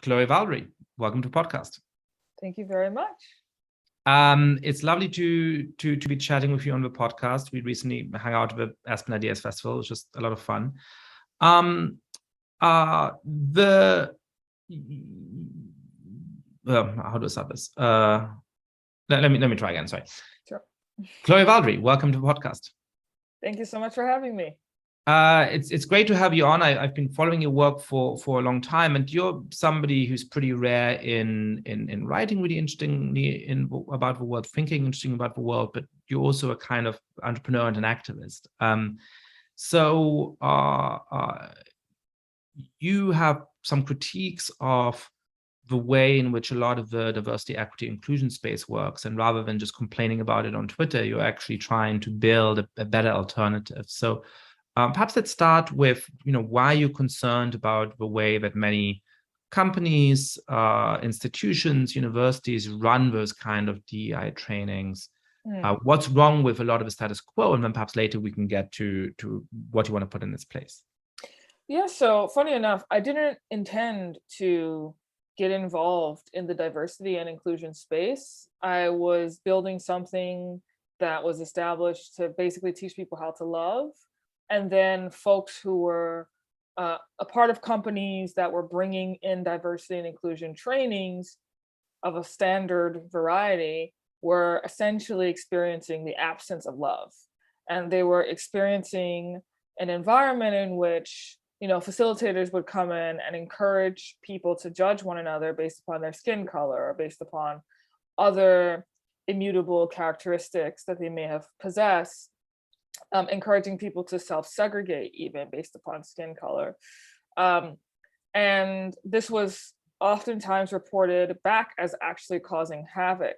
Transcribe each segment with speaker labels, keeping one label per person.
Speaker 1: Chloé Valdary, welcome to the podcast.
Speaker 2: Thank you very much.
Speaker 1: It's lovely to be chatting with you on the podcast. We recently hung out at the Aspen Ideas Festival. It was just a lot of fun. How do I start this? Let me try again. Sorry.
Speaker 2: Sure.
Speaker 1: Chloé Valdary, welcome to the podcast.
Speaker 2: Thank you so much for having me.
Speaker 1: It's great to have you on. I've been following your work for a long time, and you're somebody who's pretty rare in writing really interestingly about the world, thinking interesting about the world, but you're also a kind of entrepreneur and an activist. So you have some critiques of the way in which a lot of the diversity, equity, inclusion space works, and rather than just complaining about it on Twitter, you're actually trying to build a better alternative. So perhaps let's start with, why you're concerned about the way that many companies, institutions, universities run those kind of DEI trainings. What's wrong with a lot of the status quo? And then perhaps later we can get to what you want to put in its place.
Speaker 2: Yeah, so funny enough, I didn't intend to get involved in the diversity and inclusion space. I was building something that was established to basically teach people how to love. And then folks who were a part of companies that were bringing in diversity and inclusion trainings of a standard variety were essentially experiencing the absence of love. And they were experiencing an environment in which, facilitators would come in and encourage people to judge one another based upon their skin color or based upon other immutable characteristics that they may have possessed. Encouraging people to self-segregate even based upon skin color. And this was oftentimes reported back as actually causing havoc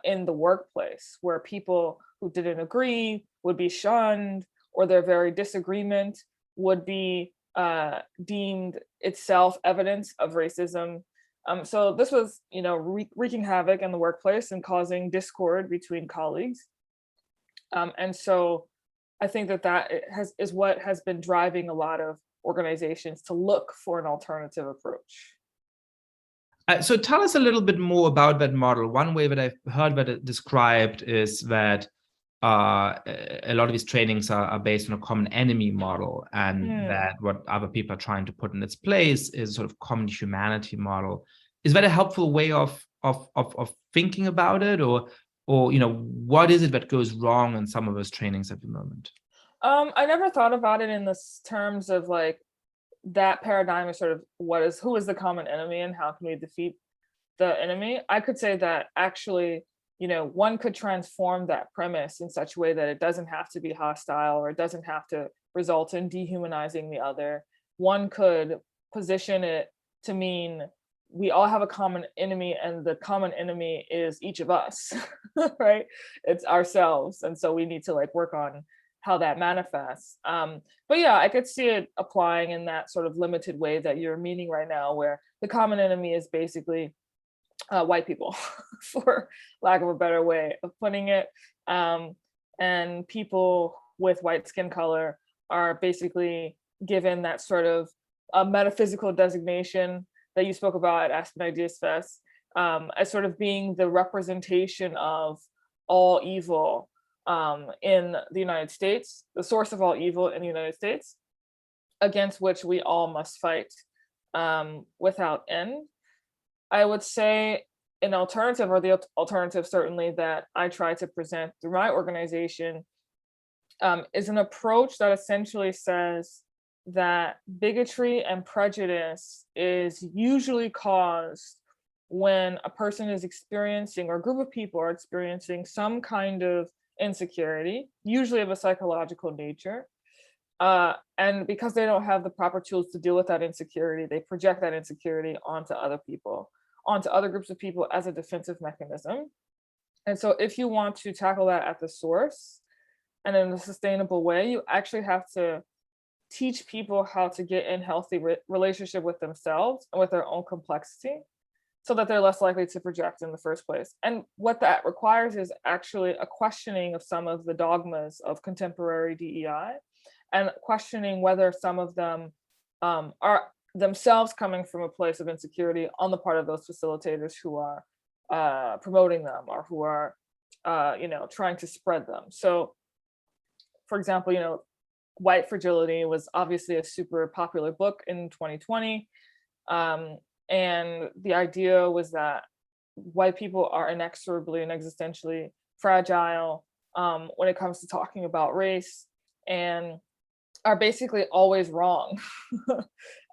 Speaker 2: in the workplace, where people who didn't agree would be shunned, or their very disagreement would be deemed itself evidence of racism. So this was, wreaking havoc in the workplace and causing discord between colleagues. And so I think that is what has been driving a lot of organizations to look for an alternative approach.
Speaker 1: So tell us a little bit more about that model. One way that I've heard that it described is that a lot of these trainings are based on a common enemy model, and that what other people are trying to put in its place is sort of common humanity model. Is that a helpful way of thinking about it, or what is it that goes wrong in some of those trainings at the moment?
Speaker 2: I never thought about it in the terms of like that paradigm is sort of who is the common enemy and how can we defeat the enemy. I could say that actually, one could transform that premise in such a way that it doesn't have to be hostile, or it doesn't have to result in dehumanizing the other. One could position it to mean we all have a common enemy, and the common enemy is each of us, right? It's ourselves. And so we need to work on how that manifests. But yeah, I could see it applying in that sort of limited way that you're meaning right now, where the common enemy is basically white people, for lack of a better way of putting it. And people with white skin color are basically given that sort of metaphysical designation that you spoke about at Aspen Ideas Fest, as sort of being the representation of all evil in the United States, the source of all evil in the United States, against which we all must fight without end. I would say an alternative, or the alternative certainly that I try to present through my organization, is an approach that essentially says that bigotry and prejudice is usually caused when a person is experiencing, or a group of people are experiencing, some kind of insecurity, usually of a psychological nature. And because they don't have the proper tools to deal with that insecurity, they project that insecurity onto other people, onto other groups of people as a defensive mechanism. And so if you want to tackle that at the source and in a sustainable way, you actually have to teach people how to get in healthy relationship with themselves and with their own complexity, so that they're less likely to project in the first place. And what that requires is actually a questioning of some of the dogmas of contemporary DEI, and questioning whether some of them are themselves coming from a place of insecurity on the part of those facilitators who are promoting them, or who are trying to spread them. So for example, White Fragility was obviously a super popular book in 2020. And the idea was that white people are inexorably and existentially fragile when it comes to talking about race, and are basically always wrong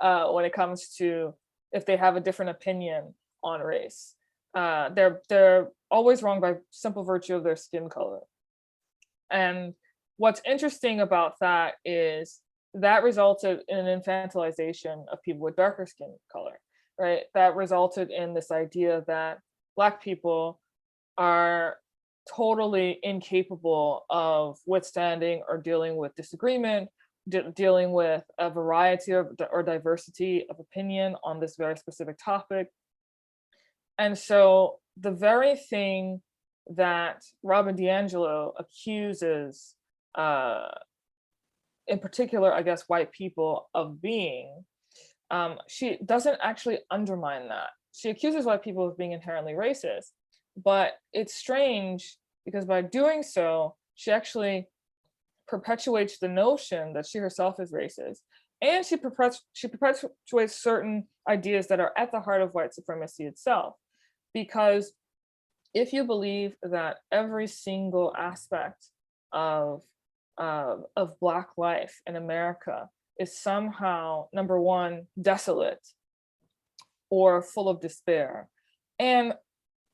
Speaker 2: when it comes to if they have a different opinion on race. They're always wrong by simple virtue of their skin color. And what's interesting about that is that resulted in an infantilization of people with darker skin color, right? That resulted in this idea that Black people are totally incapable of withstanding or dealing with disagreement, dealing with a variety of or diversity of opinion on this very specific topic. And so the very thing that Robin DiAngelo accuses, in particular, I guess, white people of being, she doesn't actually undermine that. She accuses white people of being inherently racist, but it's strange because by doing so, she actually perpetuates the notion that she herself is racist, and she perpetuates certain ideas that are at the heart of white supremacy itself. Because if you believe that every single aspect of Black life in America is somehow, number one, desolate or full of despair, and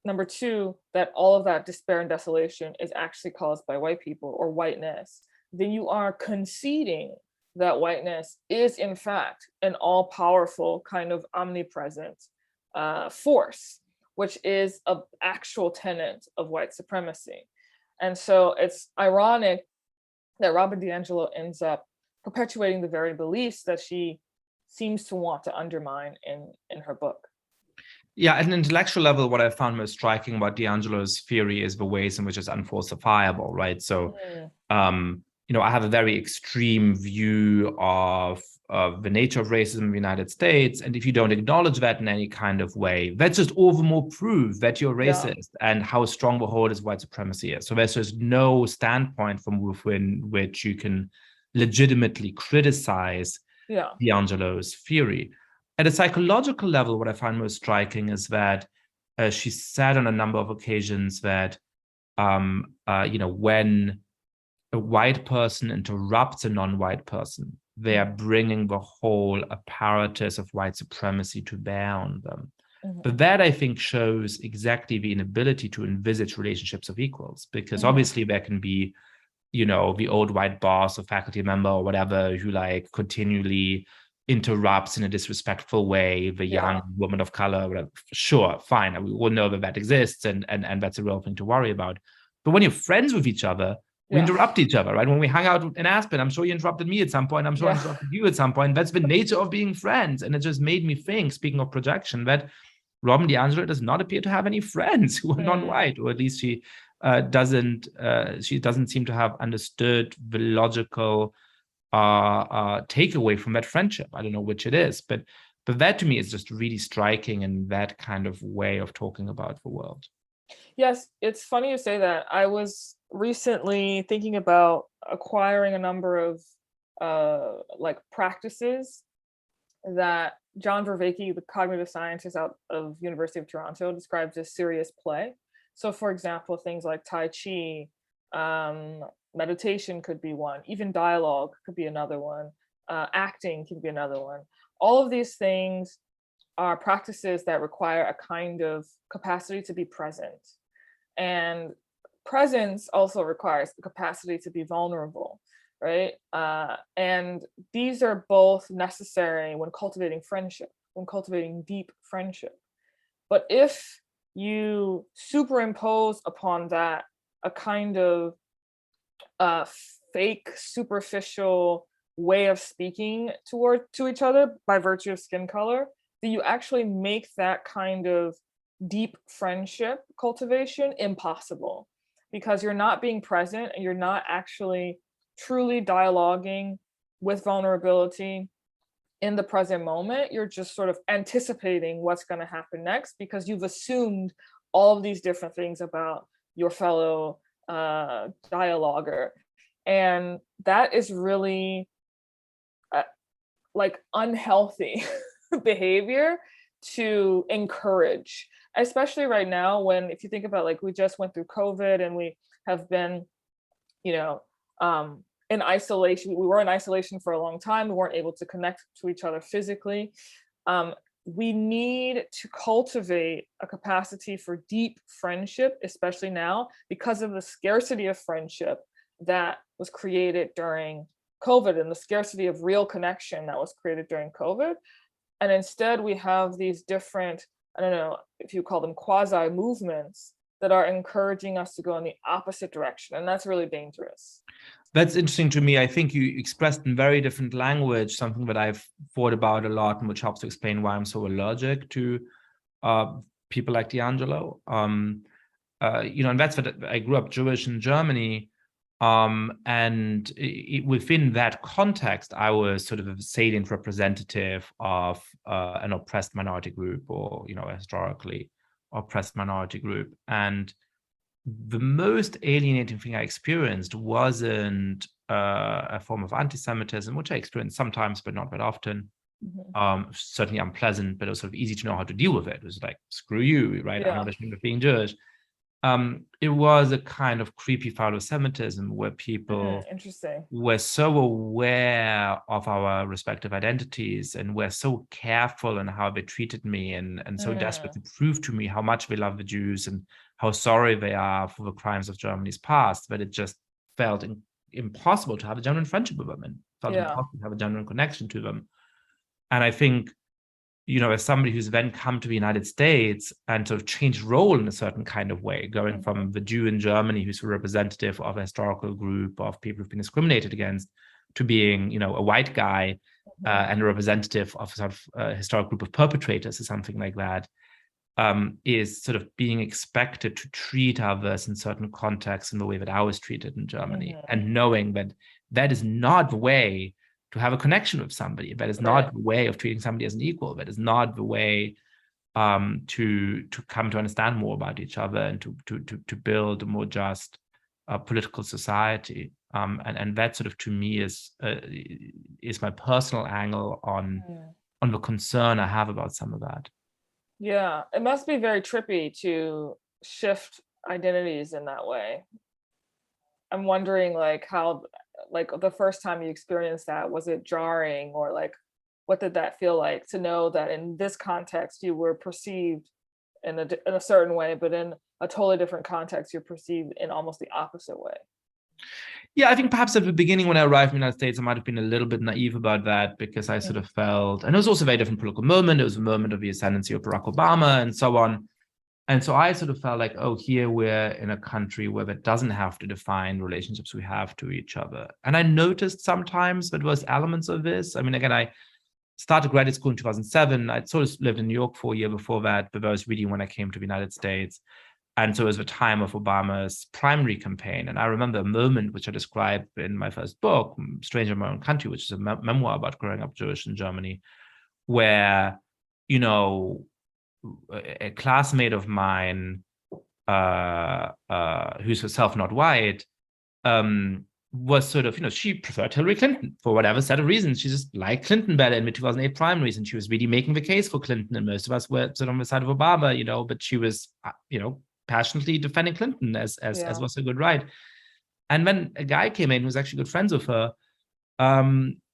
Speaker 2: number two, that all of that despair and desolation is actually caused by white people or whiteness, then you are conceding that whiteness is in fact an all-powerful kind of omnipresent force, which is an actual tenet of white supremacy. And so it's ironic that Robin DiAngelo ends up perpetuating the very beliefs that she seems to want to undermine in her book.
Speaker 1: Yeah, at an intellectual level, what I found most striking about DiAngelo's theory is the ways in which it's unfalsifiable, right? So, I have a very extreme view of the nature of racism in the United States. And if you don't acknowledge that in any kind of way, that's just all the more proof that you're racist and how strong the hold is white supremacy is. So there's just no standpoint from within which you can legitimately criticize DiAngelo's theory. At a psychological level, what I find most striking is that she said on a number of occasions that, when a white person interrupts a non-white person, they are bringing the whole apparatus of white supremacy to bear on them. But that, I think, shows exactly the inability to envisage relationships of equals, because obviously there can be, the old white boss or faculty member or whatever who continually interrupts in a disrespectful way the young woman of color, whatever. Sure, fine. We all know that exists, and that's a real thing to worry about. But when you're friends with each other, we interrupt each other, right? When we hang out in Aspen, I'm sure you interrupted me at some point. I'm sure I interrupted you at some point. That's the nature of being friends. And it just made me think, speaking of projection, that Robin DiAngelo does not appear to have any friends who are non-white, or at least she doesn't seem to have understood the logical takeaway from that friendship. I don't know which it is, but that to me is just really striking in that kind of way of talking about the world.
Speaker 2: Yes, it's funny you say that. I was recently thinking about acquiring a number of practices that John Vervaeke, the cognitive scientist out of University of Toronto, describes as serious play. So for example, things like Tai Chi, meditation could be one, even dialogue could be another one, acting can be another one. All of these things are practices that require a kind of capacity to be present. And presence also requires the capacity to be vulnerable, right? And these are both necessary when cultivating friendship, when cultivating deep friendship. But if you superimpose upon that a kind of fake, superficial way of speaking to each other by virtue of skin color, then you actually make that kind of deep friendship cultivation impossible, because you're not being present and you're not actually truly dialoguing with vulnerability in the present moment, you're just sort of anticipating what's going to happen next because you've assumed all of these different things about your fellow dialoguer. And that is really like unhealthy behavior to encourage, especially right now when, if you think about, like, we just went through COVID and we have been, you know, in isolation. We were in isolation for a long time. We weren't able to connect to each other physically. We need to cultivate a capacity for deep friendship, especially now, because of the scarcity of friendship that was created during COVID and the scarcity of real connection that was created during COVID. And instead, we have these different, I don't know if you call them quasi movements, that are encouraging us to go in the opposite direction. And that's really dangerous.
Speaker 1: That's interesting to me. I think you expressed in very different language something that I've thought about a lot, and which helps to explain why I'm so allergic to people like deangelo. And that's what I grew up Jewish in Germany. And within that context, I was sort of a salient representative of an oppressed minority group, or, a historically oppressed minority group. And the most alienating thing I experienced wasn't a form of anti-Semitism, which I experienced sometimes, but not that often. Certainly unpleasant, but it was sort of easy to know how to deal with it. It was like, screw you, right?
Speaker 2: Yeah.
Speaker 1: I'm not ashamed of being Jewish. It was a kind of creepy phyllo-semitism where people were so aware of our respective identities and were so careful in how they treated me, and so desperate to prove to me how much they love the Jews and how sorry they are for the crimes of Germany's past, that it just felt impossible to have a genuine friendship with them, and felt impossible to have a genuine connection to them. And I think, as somebody who's then come to the United States and sort of changed role in a certain kind of way, going from the Jew in Germany who's a representative of a historical group of people who've been discriminated against, to being, a white guy and a representative of a sort of historic group of perpetrators or something like that, is sort of being expected to treat others in certain contexts in the way that I was treated in Germany, and knowing that that is not the way to have a connection with somebody. That is not the way of treating somebody as an equal. That is not the way to come to understand more about each other and to build a more just political society. And that sort of, to me, is my personal angle on the concern I have about some of that.
Speaker 2: Yeah, it must be very trippy to shift identities in that way. I'm wondering, like, how, like, the first time you experienced that, was it jarring, or like, what did that feel like to know that in this context you were perceived in a certain way, but in a totally different context you're perceived in almost the opposite way?
Speaker 1: Yeah, I think perhaps at the beginning when I arrived in the United States, I might have been a little bit naive about that, because I sort of felt, and it was also a very different political moment. It was a moment of the ascendancy of Barack Obama and so on. And so I sort of felt like, oh, here we're in a country where that doesn't have to define relationships we have to each other. And I noticed sometimes there was elements of this. I mean, again, I started graduate school in 2007. I'd sort of lived in New York for a year before that, but that was really when I came to the United States. And so it was the time of Obama's primary campaign. And I remember a moment which I described in my first book, Stranger in My Own Country, which is a memoir about growing up Jewish in Germany, where, a classmate of mine, who's herself not white, was sort of, she preferred Hillary Clinton for whatever set of reasons. She just liked Clinton better in the 2008 primaries, and she was really making the case for Clinton, and most of us were sort of on the side of Obama, but she was, passionately defending Clinton as was a good right. And then a guy came in who was actually good friends with her,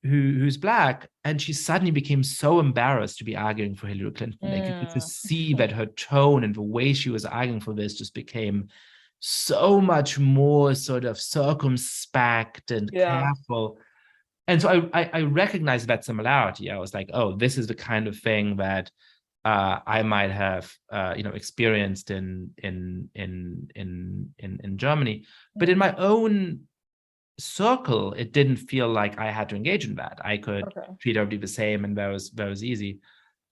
Speaker 1: who's Black, and she suddenly became so embarrassed to be arguing for Hillary Clinton. Like, you could just see that her tone and the way she was arguing for this just became so much more sort of circumspect and careful. And so I recognized that similarity. I was like, oh, this is the kind of thing that I might have experienced in Germany, but in my own circle, it didn't feel like I had to engage in that. I could treat everybody the same, and that was easy.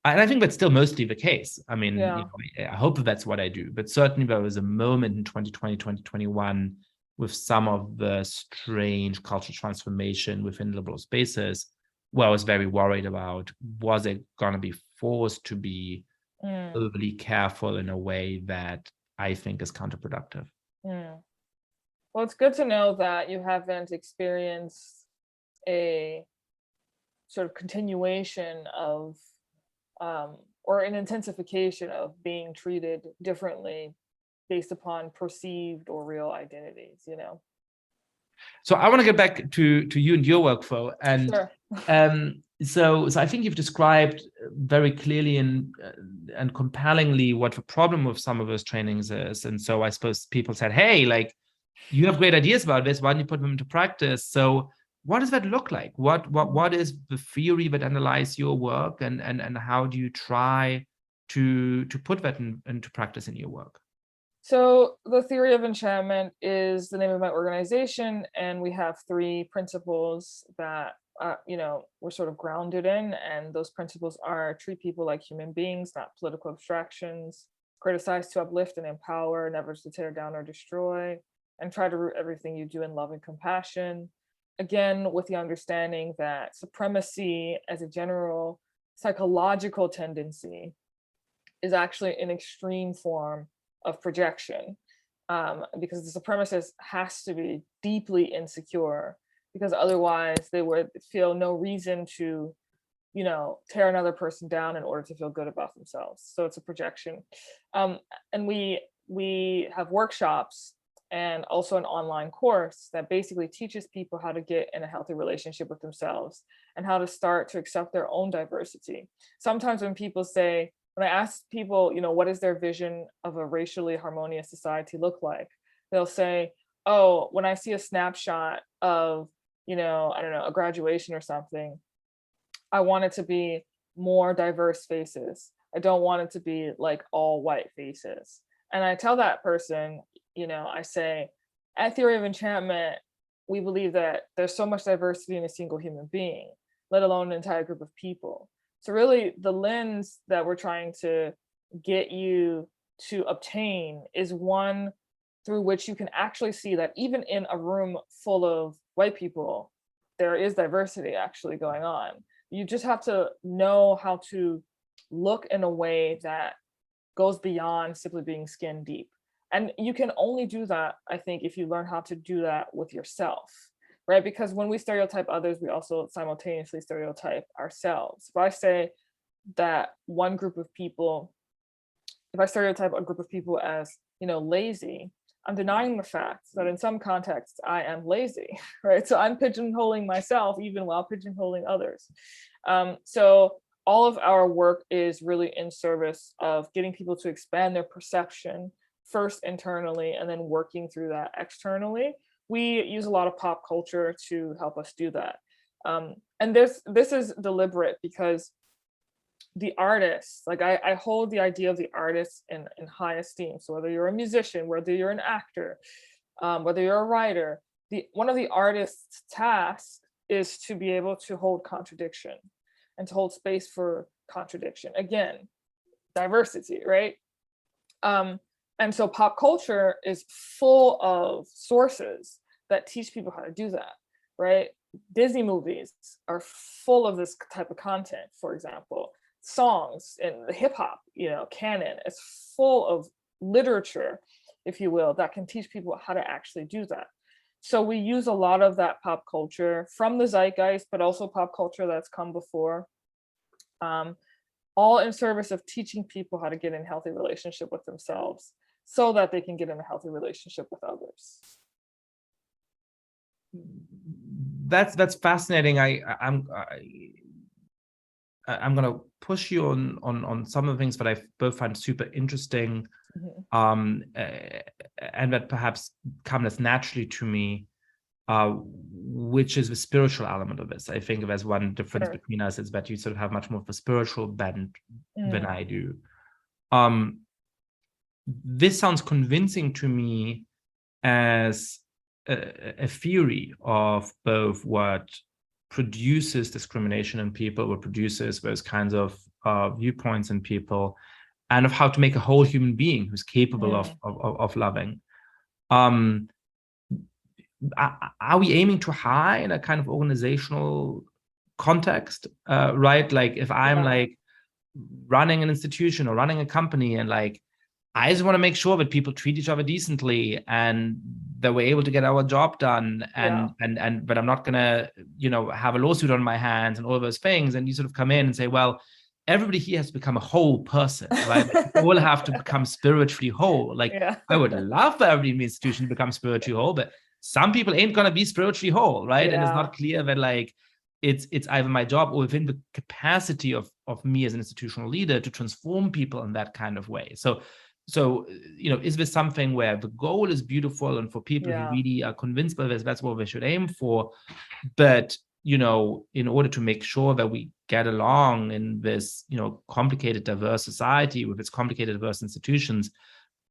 Speaker 1: And I think that's still mostly the case. I mean, I hope that's what I do. But certainly there was a moment in 2020, 2021 with some of the strange cultural transformation within liberal spaces well, I was very worried about, was it going to be forced to be
Speaker 2: Mm,
Speaker 1: overly careful in a way that I think is counterproductive?
Speaker 2: mm. Well, it's good to know that you haven't experienced a sort of continuation of or an intensification of being treated differently based upon perceived or real identities, you know?
Speaker 1: So I want to get back to you and your workflow, and
Speaker 2: Sure.
Speaker 1: so I think you've described very clearly and compellingly what the problem with some of those trainings is. And so I suppose people said, hey, like, you have great ideas about this, why don't you put them into practice? So what does that look like? What is the theory that underlies your work, and how do you try to put that into practice in your work?
Speaker 2: So the theory of enchantment is the name of my organization, and we have three principles that we're sort of grounded in, and those principles are: treat people like human beings, not political abstractions; criticize to uplift and empower, never to tear down or destroy; and try to root everything you do in love and compassion. Again, with the understanding that supremacy as a general psychological tendency is actually an extreme form of projection, because the supremacist has to be deeply insecure, because otherwise they would feel no reason to, tear another person down in order to feel good about themselves. So it's a projection. And we have workshops and also an online course that basically teaches people how to get in a healthy relationship with themselves and how to start to accept their own diversity. Sometimes when I ask people, what is their vision of a racially harmonious society look like? They'll say, oh, when I see a snapshot of, I don't know, a graduation or something, I want it to be more diverse faces. I don't want it to be like all white faces. And I tell that person, I say, at Theory of Enchantment, we believe that there's so much diversity in a single human being, let alone an entire group of people. So really the lens that we're trying to get you to obtain is one through which you can actually see that even in a room full of white people, there is diversity actually going on. You just have to know how to look in a way that goes beyond simply being skin deep. And you can only do that, I think, if you learn how to do that with yourself, right? Because when we stereotype others, we also simultaneously stereotype ourselves. If I say that one group of people, if I stereotype a group of people as, lazy, I'm denying the fact that in some contexts I am lazy, right? So I'm pigeonholing myself even while pigeonholing others. So all of our work is really in service of getting people to expand their perception first internally and then working through that externally. We use a lot of pop culture to help us do that. And this is deliberate because the artist, like I hold the idea of the artist in high esteem. So whether you're a musician, whether you're an actor, whether you're a writer, one of the artist's tasks is to be able to hold contradiction and to hold space for contradiction. Again, diversity, right? And so pop culture is full of sources that teach people how to do that, right? Disney movies are full of this type of content, for example. Songs and the hip hop, canon is full of literature, if you will, that can teach people how to actually do that. So we use a lot of that pop culture from the zeitgeist, but also pop culture that's come before, all in service of teaching people how to get in healthy relationship with themselves so that they can get in a healthy relationship with others.
Speaker 1: That's fascinating. I'm going to push you on some of the things that I both find super interesting, and that perhaps come as naturally to me, which is the spiritual element of this. I think there's one difference between us is that you sort of have much more of a spiritual bent than I do. This sounds convincing to me as a theory of both what produces discrimination in people, what produces those kinds of viewpoints in people, and of how to make a whole human being who's capable of loving. Are we aiming too high in a kind of organizational context, right? Like if I'm
Speaker 2: Yeah.
Speaker 1: like running an institution or running a company, and like I just want to make sure that people treat each other decently and that we're able to get our job done,
Speaker 2: Yeah.
Speaker 1: and but I'm not gonna, have a lawsuit on my hands and all those things. And you sort of come in and say, well, everybody here has to become a whole person, right? Like, we all have to become spiritually whole. Like,
Speaker 2: Yeah.
Speaker 1: I would love for every institution to become spiritually whole, but some people ain't gonna be spiritually whole, right? And it's
Speaker 2: Yeah.
Speaker 1: not clear that like it's either my job or within the capacity of me as an institutional leader to transform people in that kind of way. So is this something where the goal is beautiful, and for people who
Speaker 2: Yeah.
Speaker 1: really are convinced by this, that's what they should aim for, but in order to make sure that we get along in this complicated, diverse society with its complicated, diverse institutions,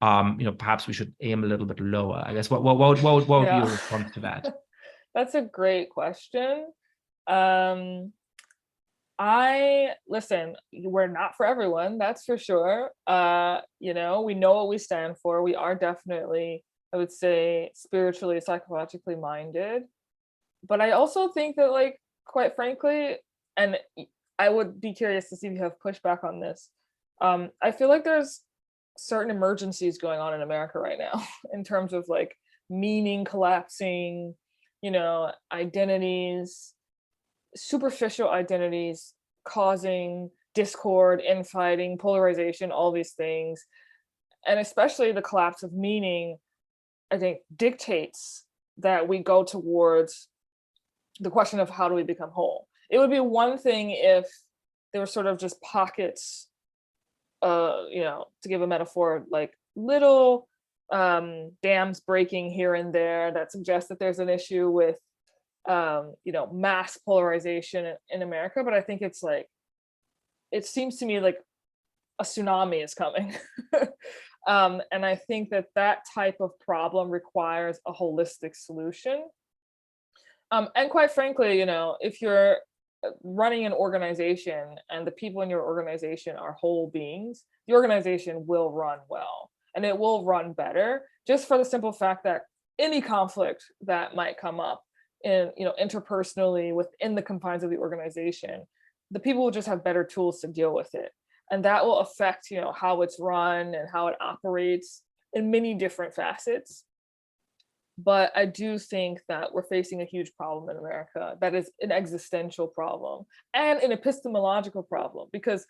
Speaker 1: perhaps we should aim a little bit lower, I guess. What would be
Speaker 2: Yeah.
Speaker 1: your response to that?
Speaker 2: That's a great question. Um, I listen, we're not for everyone, that's for sure. We know what we stand for. We are definitely, I would say, spiritually, psychologically minded. But I also think that, like, quite frankly, and I would be curious to see if you have pushback on this. I feel like there's certain emergencies going on in America right now in terms of like meaning collapsing, identities, superficial identities causing discord, infighting, polarization, all these things. And especially the collapse of meaning, I think, dictates that we go towards the question of how do we become whole. It would be one thing if there were sort of just pockets, to give a metaphor, like little dams breaking here and there that suggest that there's an issue with mass polarization in America. But I think it's like, it seems to me like a tsunami is coming. And I think that that type of problem requires a holistic solution. And quite frankly, if you're running an organization and the people in your organization are whole beings, the organization will run well and it will run better, just for the simple fact that any conflict that might come up in, interpersonally within the confines of the organization, the people will just have better tools to deal with it. And that will affect, how it's run and how it operates in many different facets. But I do think that we're facing a huge problem in America that is an existential problem and an epistemological problem. Because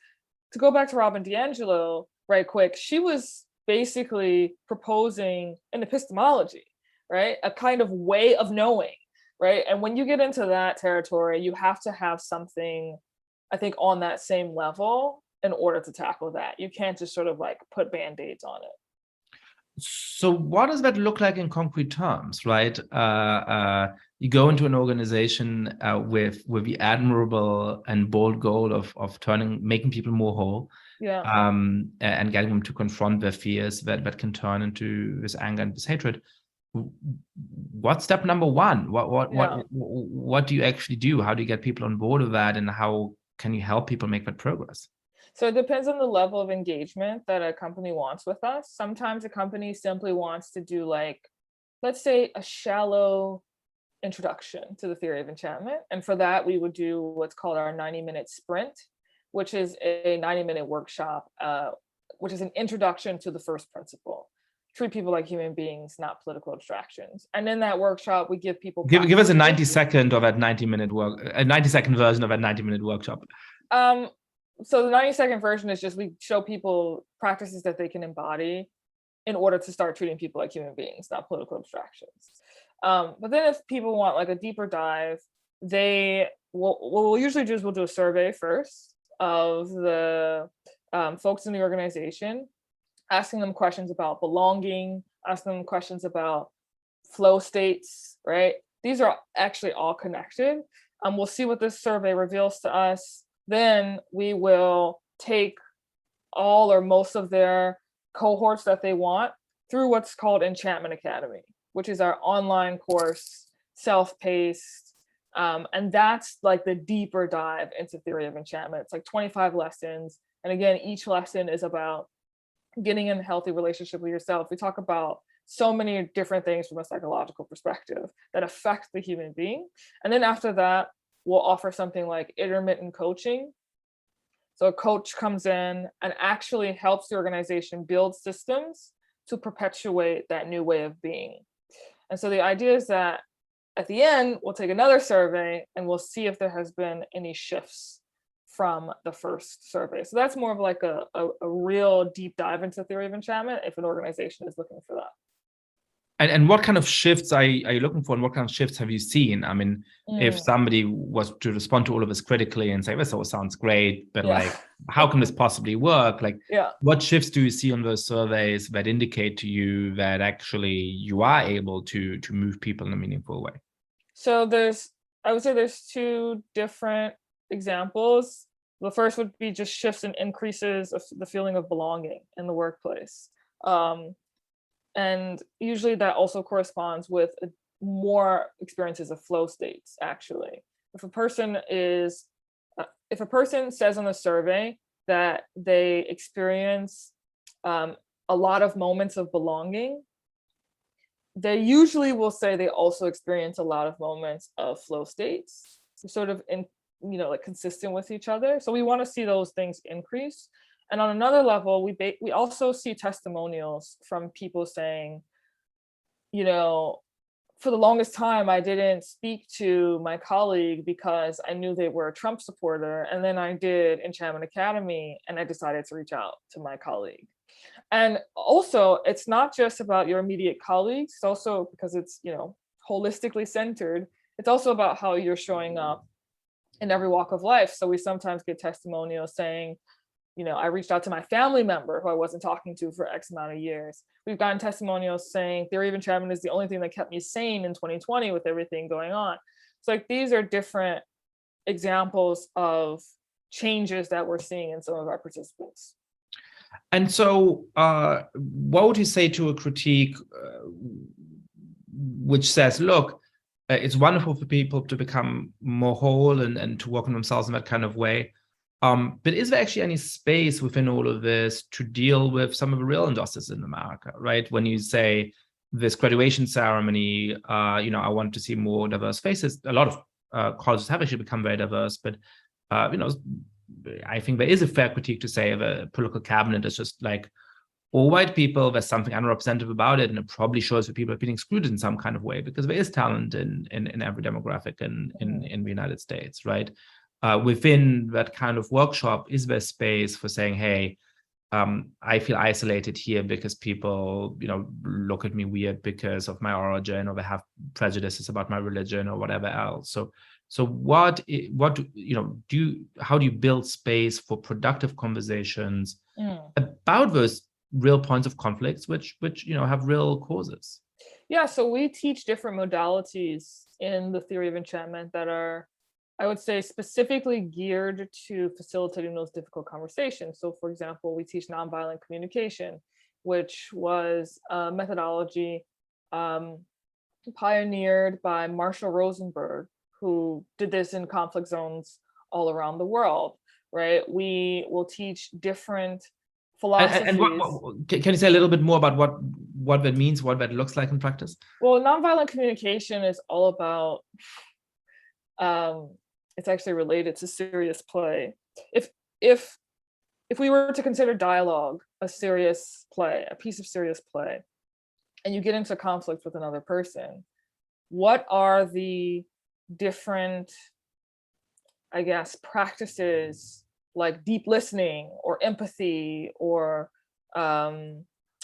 Speaker 2: to go back to Robin DiAngelo right quick, she was basically proposing an epistemology, right? A kind of way of knowing, right? And when you get into that territory, you have to have something, I think, on that same level in order to tackle that. You can't just sort of like put band-aids on it.
Speaker 1: So what does that look like in concrete terms, right? You go into an organization with the admirable and bold goal of making people more whole,
Speaker 2: Yeah.
Speaker 1: And getting them to confront their fears that can turn into this anger and this hatred. What's step number one? What do you actually do? How do you get people on board with that, and how can you help people make that progress?
Speaker 2: So it depends on the level of engagement that a company wants with us. Sometimes a company simply wants to do, like, let's say, a shallow introduction to the theory of enchantment. And for that, we would do what's called our 90-minute sprint, which is a 90-minute workshop, which is an introduction to the first principle. Treat people like human beings, not political abstractions. And in that workshop, we give people
Speaker 1: give us a 90-second of that 90-minute a 90-second version of that 90-minute workshop.
Speaker 2: So the 90-second version is just we show people practices that they can embody in order to start treating people like human beings, not political abstractions. But then if people want like a deeper dive, what we'll usually do is we'll do a survey first of the folks in the organization, asking them questions about belonging, asking them questions about flow states, right? These are actually all connected. We'll see what this survey reveals to us. Then we will take all or most of their cohorts that they want through what's called Enchantment Academy, which is our online course, self-paced. And that's like the deeper dive into theory of enchantment. It's like 25 lessons. And again, each lesson is about getting in a healthy relationship with yourself. We talk about so many different things from a psychological perspective that affect the human being. And then after that, will offer something like intermittent coaching. So a coach comes in and actually helps the organization build systems to perpetuate that new way of being. And so the idea is that at the end, we'll take another survey and we'll see if there has been any shifts from the first survey. So that's more of like a real deep dive into the theory of enchantment if an organization is looking for that.
Speaker 1: And what kind of shifts are you looking for, and what kind of shifts have you seen? I mean, if somebody was to respond to all of this critically and say, this all sounds great, but like, how can this possibly work? Like, what shifts do you see on those surveys that indicate to you that actually you are able to move people in a meaningful way?
Speaker 2: So I would say there's two different examples. The first would be just shifts and increases of the feeling of belonging in the workplace. And usually that also corresponds with more experiences of flow states, actually. If a person says on the survey that they experience a lot of moments of belonging, they usually will say they also experience a lot of moments of flow states, sort of like consistent with each other. So we want to see those things increase. And on another level, we also see testimonials from people saying, for the longest time, I didn't speak to my colleague because I knew they were a Trump supporter. And then I did Enchantment Academy and I decided to reach out to my colleague. And also, it's not just about your immediate colleagues. It's also, because it's, holistically centered, it's also about how you're showing up in every walk of life. So we sometimes get testimonials saying, I reached out to my family member who I wasn't talking to for X amount of years. We've gotten testimonials saying theory of enchantment is the only thing that kept me sane in 2020 with everything going on. So like these are different examples of changes that we're seeing in some of our participants.
Speaker 1: And so what would you say to a critique which says, look, it's wonderful for people to become more whole and to work on themselves in that kind of way. But is there actually any space within all of this to deal with some of the real injustices in America, right? When you say this graduation ceremony, I want to see more diverse faces. A lot of colleges have actually become very diverse, but I think there is a fair critique to say the political cabinet is just like all white people. There's something unrepresentative about it, and it probably shows that people have been excluded in some kind of way, because there is talent in every demographic in the United States, right? Within that kind of workshop, is there space for saying, hey, I feel isolated here because people, look at me weird because of my origin, or they have prejudices about my religion or whatever else. So how do you build space for productive conversations about those real points of conflicts, which have real causes?
Speaker 2: Yeah, so we teach different modalities in the theory of enchantment that are, I would say, specifically geared to facilitating those difficult conversations. So for example, we teach nonviolent communication, which was a methodology pioneered by Marshall Rosenberg, who did this in conflict zones all around the world, right? We will teach different philosophies.
Speaker 1: And can you say a little bit more about what that means, what that looks like in practice?
Speaker 2: Well, nonviolent communication is all about, it's actually related to serious play. If we were to consider dialogue a serious play, a piece of serious play, and you get into conflict with another person, what are the different, I guess, practices like deep listening or empathy or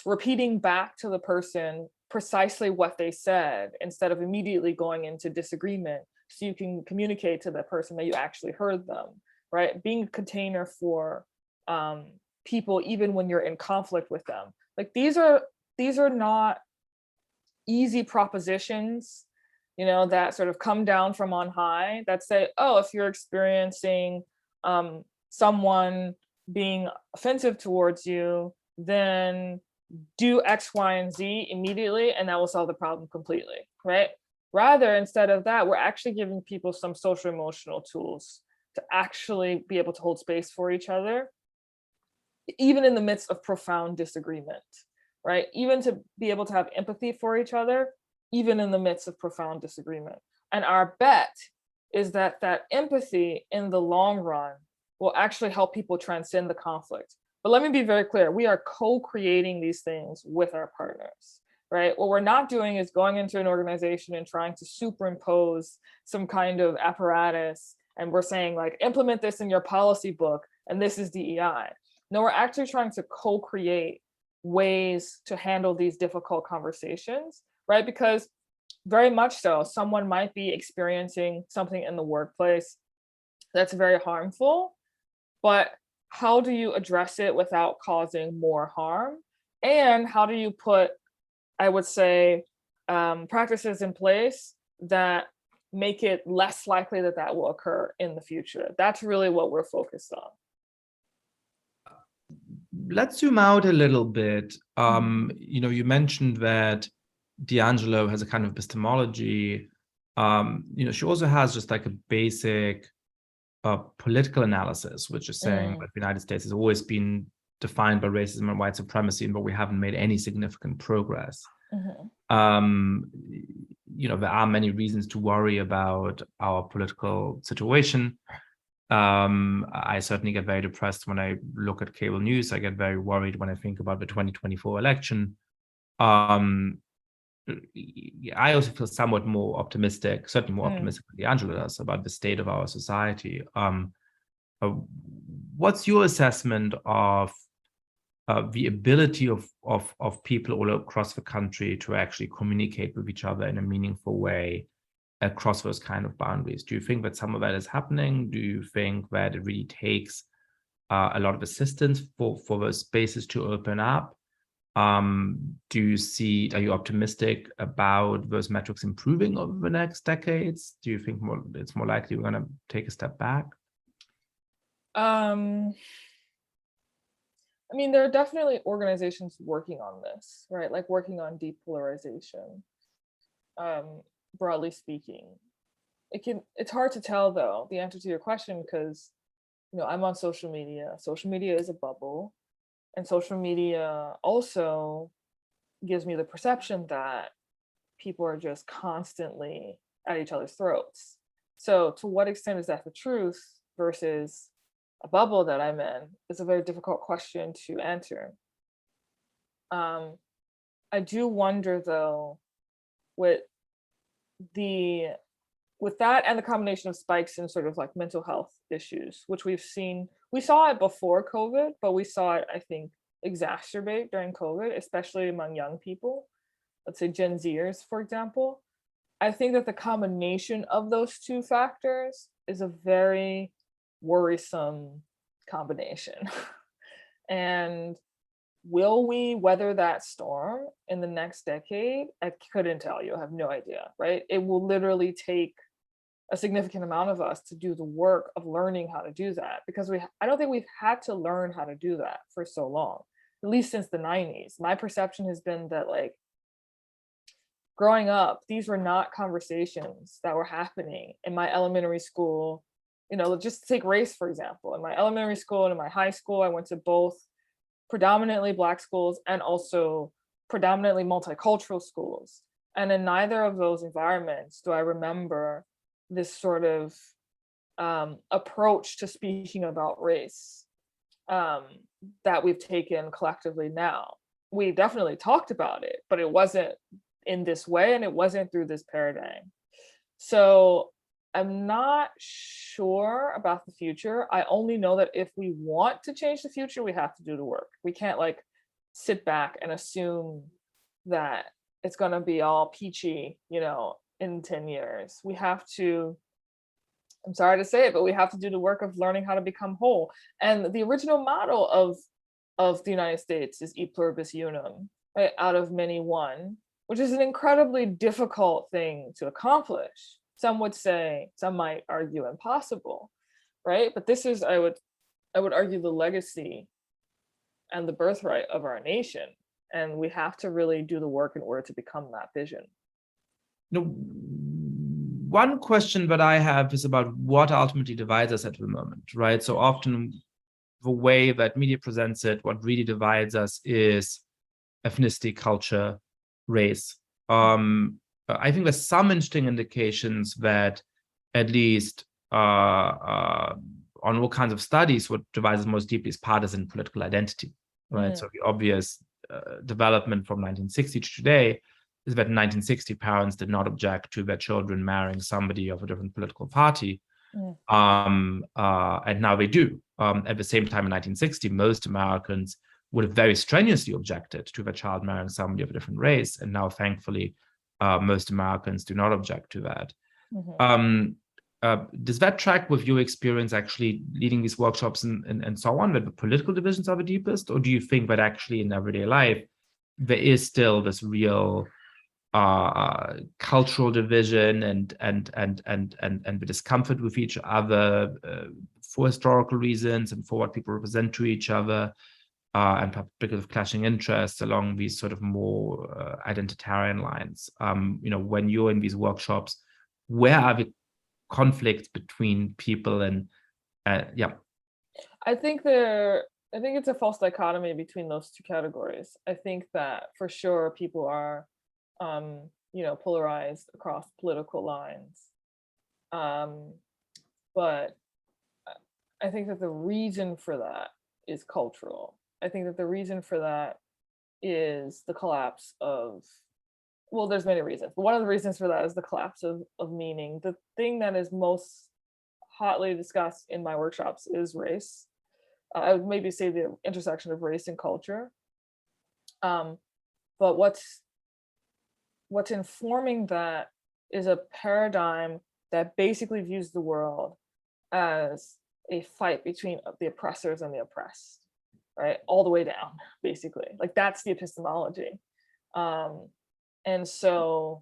Speaker 2: repeating back to the person precisely what they said instead of immediately going into disagreement, so you can communicate to the person that you actually heard them, right? Being a container for people even when you're in conflict with them. Like these are not easy propositions, that sort of come down from on high that say, oh, if you're experiencing someone being offensive towards you, then do X, Y, and Z immediately, and that will solve the problem completely, right? Rather, instead of that, we're actually giving people some social emotional tools to actually be able to hold space for each other, even in the midst of profound disagreement, right? Even to be able to have empathy for each other, even in the midst of profound disagreement. And our bet is that empathy in the long run will actually help people transcend the conflict. But let me be very clear, we are co-creating these things with our partners, right? What we're not doing is going into an organization and trying to superimpose some kind of apparatus, and we're saying like, implement this in your policy book, and this is DEI. No, we're actually trying to co-create ways to handle these difficult conversations, right? Because very much so, someone might be experiencing something in the workplace that's very harmful, but how do you address it without causing more harm? And how do you put, I would say, practices in place that make it less likely that that will occur in the future? That's really what we're focused on.
Speaker 1: Let's zoom out a little bit. You mentioned that Deangelo has a kind of epistemology. She also has just like a basic political analysis, which is saying that the United States has always been defined by racism and white supremacy, but we haven't made any significant progress. There are many reasons to worry about our political situation. I certainly get very depressed when I look at cable news. I get very worried when I think about the 2024 election. I also feel somewhat more optimistic, certainly more optimistic than Deangelo does, about the state of our society. What's your assessment of the ability of people all across the country to actually communicate with each other in a meaningful way across those kind of boundaries? Do you think that some of that is happening? Do you think that it really takes a lot of assistance for those spaces to open up? Are you optimistic about those metrics improving over the next decades? Do you think it's more likely we're going to take a step back?
Speaker 2: I mean, there are definitely organizations working on this, right? Like working on depolarization, broadly speaking. It's hard to tell though, the answer to your question, because, I'm on social media. Social media is a bubble. And social media also gives me the perception that people are just constantly at each other's throats. So to what extent is that the truth versus a bubble that I'm in is a very difficult question to answer. I do wonder though, with that and the combination of spikes in sort of like mental health issues, which we saw it before COVID, but we saw it, I think, exacerbate during COVID, especially among young people, let's say Gen Zers, for example. I think that the combination of those two factors is a very worrisome combination. And will we weather that storm in the next decade? I couldn't tell you. I have no idea, right? It will literally take a significant amount of us to do the work of learning how to do that, because I don't think we've had to learn how to do that for so long, at least since the 90s. My perception has been that, like, growing up, these were not conversations that were happening in my elementary school. Just take race, for example. In my elementary school and in my high school, I went to both predominantly Black schools and also predominantly multicultural schools. And in neither of those environments do I remember this sort of approach to speaking about race that we've taken collectively now. We definitely talked about it, but it wasn't in this way, and it wasn't through this paradigm. So I'm not sure about the future. I only know that if we want to change the future, we have to do the work. We can't sit back and assume that it's going to be all peachy, in 10 years. We have to, I'm sorry to say it, but we have to do the work of learning how to become whole. And the original model of the United States is e pluribus unum, right? Out of many one, which is an incredibly difficult thing to accomplish. Some might argue impossible, right? But this is, I would argue, the legacy and the birthright of our nation. And we have to really do the work in order to become that vision.
Speaker 1: One question that I have is about what ultimately divides us at the moment, right? So often the way that media presents it, what really divides us is ethnicity, culture, race. I think there's some interesting indications that at least on all kinds of studies, what divides us most deeply is partisan political identity, right? So the obvious development from 1960 to today is that in 1960 parents did not object to their children marrying somebody of a different political party. And now they do. At the same time, in 1960, most Americans would have very strenuously objected to their child marrying somebody of a different race. And now, thankfully, most Americans do not object to that. Does that track with your experience actually leading these workshops and so on, that the political divisions are the deepest? Or do you think that actually in everyday life, there is still this real cultural division and the discomfort with each other for historical reasons and for what people represent to each other, and because of clashing interests along these sort of more identitarian lines? When you're in these workshops, where are the conflicts between people? And
Speaker 2: I think it's a false dichotomy between those two categories. I think that for sure people are polarized across political lines. But I think that the reason for that is cultural. I think that the reason for that is the collapse of, well, there's many reasons, but one of the reasons for that is the collapse of meaning. The thing that is most hotly discussed in my workshops is race. I would maybe say the intersection of race and culture. But what's informing that is a paradigm that basically views the world as a fight between the oppressors and the oppressed, right? All the way down, basically. Like that's the epistemology. And so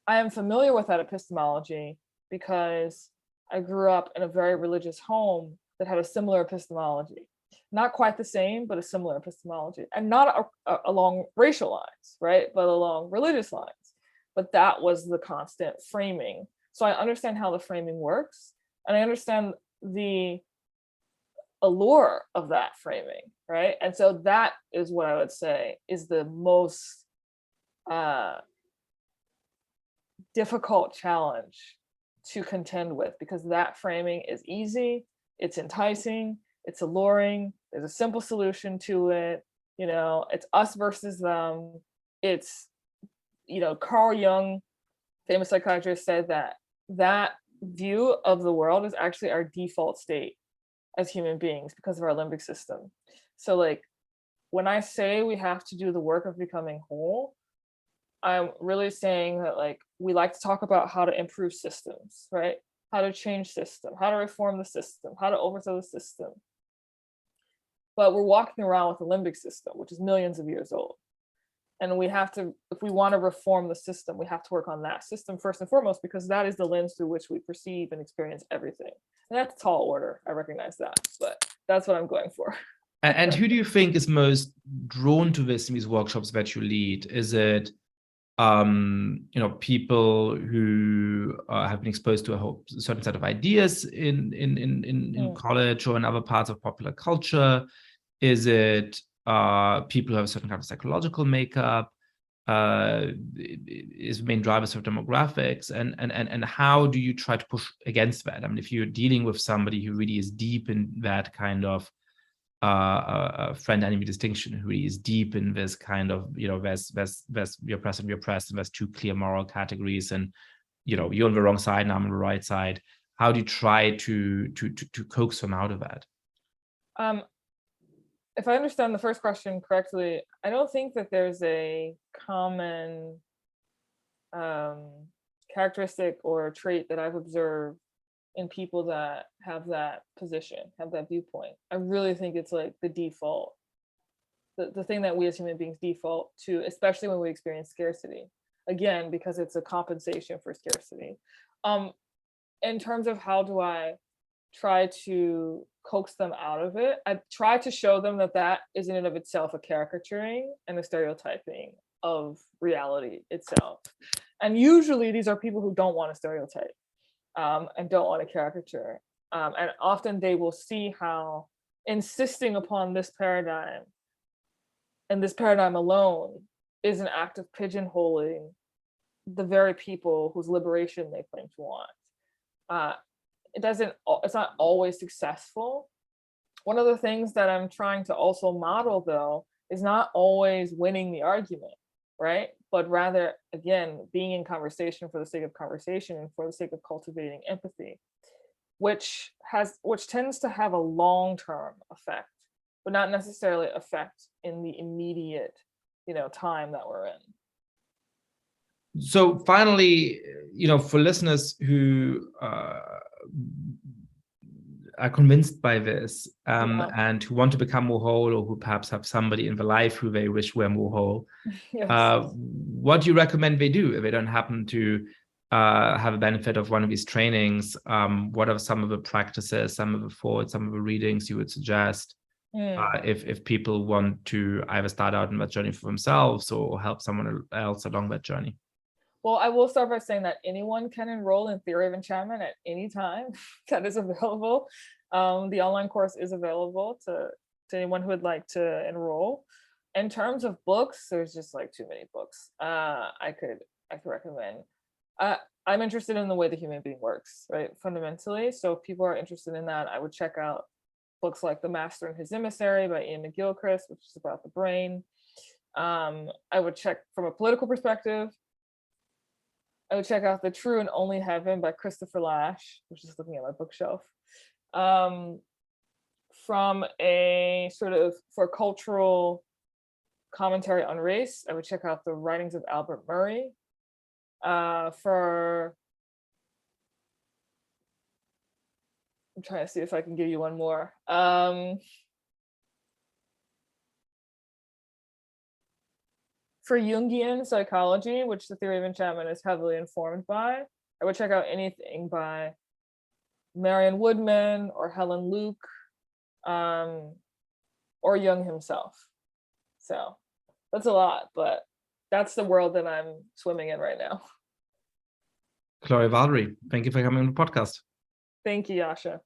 Speaker 2: I am familiar with that epistemology because I grew up in a very religious home that had a similar epistemology. Not quite the same, but a similar epistemology. And not along racial lines, right? But along religious lines. But that was the constant framing. So I understand how the framing works. And I understand the allure of that framing, right? And so that is what I would say is the most difficult challenge to contend with, because that framing is easy, it's enticing, it's alluring, there's a simple solution to it, it's us versus them. It's, Carl Jung, famous psychiatrist, said that view of the world is actually our default state as human beings because of our limbic system. So like when I say we have to do the work of becoming whole, I'm really saying that like we like to talk about how to improve systems, right? How to change system, how to reform the system, how to overthrow the system. But we're walking around with a limbic system, which is millions of years old. And we have to, if we want to reform the system, we have to work on that system first and foremost, because that is the lens through which we perceive and experience everything. And that's tall order. I recognize that, but that's what I'm going for.
Speaker 1: And who do you think is most drawn to this in these workshops that you lead? Is it people who have been exposed to a certain set of ideas in college or in other parts of popular culture? Is it people who have a certain kind of psychological makeup? Is the main drivers of demographics? And how do you try to push against that? I mean, if you're dealing with somebody who really is deep in that kind of friend enemy distinction, who is deep in this kind of, there's you're oppressed and you're oppressed, and there's two clear moral categories, and you're on the wrong side and I'm on the right side. How do you try to coax them out of that?
Speaker 2: If I understand the first question correctly, I don't think that there's a common characteristic or trait that I've observed in people that have that position, have that viewpoint. I really think it's like the default, the thing that we as human beings default to, especially when we experience scarcity. Again, because it's a compensation for scarcity. In terms of how do I try to coax them out of it, I try to show them that that is in and of itself a caricaturing and a stereotyping of reality itself. And usually these are people who don't want to stereotype. And don't want to caricature. And often they will see how insisting upon this paradigm and this paradigm alone is an act of pigeonholing the very people whose liberation they claim to want. it's not always successful. One of the things that I'm trying to also model, though, is not always winning the argument, right? But rather, again, being in conversation for the sake of conversation and for the sake of cultivating empathy, which tends to have a long-term effect, but not necessarily effect in the immediate, time that we're in.
Speaker 1: So finally, for listeners who are convinced by this and who want to become more whole, or who perhaps have somebody in their life who they wish were more whole, yes. What do you recommend they do if they don't happen to have a benefit of one of these trainings? What are some of the practices, some of the thoughts, some of the readings you would suggest if people want to either start out on that journey for themselves or help someone else along that journey?
Speaker 2: Well, I will start by saying that anyone can enroll in Theory of Enchantment at any time that is available. The online course is available to anyone who would like to enroll. In terms of books, there's just like too many books I could recommend. I'm interested in the way the human being works, right? Fundamentally. So if people are interested in that, I would check out books like The Master and His Emissary by Ian McGilchrist, which is about the brain. I would check from a political perspective. I would check out The True and Only Heaven by Christopher Lash, which is looking at my bookshelf. From a sort of, for cultural commentary on race, I would check out the writings of Albert Murray. I'm trying to see if I can give you one more. For Jungian psychology, which the Theory of Enchantment is heavily informed by, I would check out anything by Marion Woodman or Helen Luke, or Jung himself. So that's a lot, but that's the world that I'm swimming in right now.
Speaker 1: Chloé Valdary, thank you for coming on the podcast.
Speaker 2: Thank you, Yascha.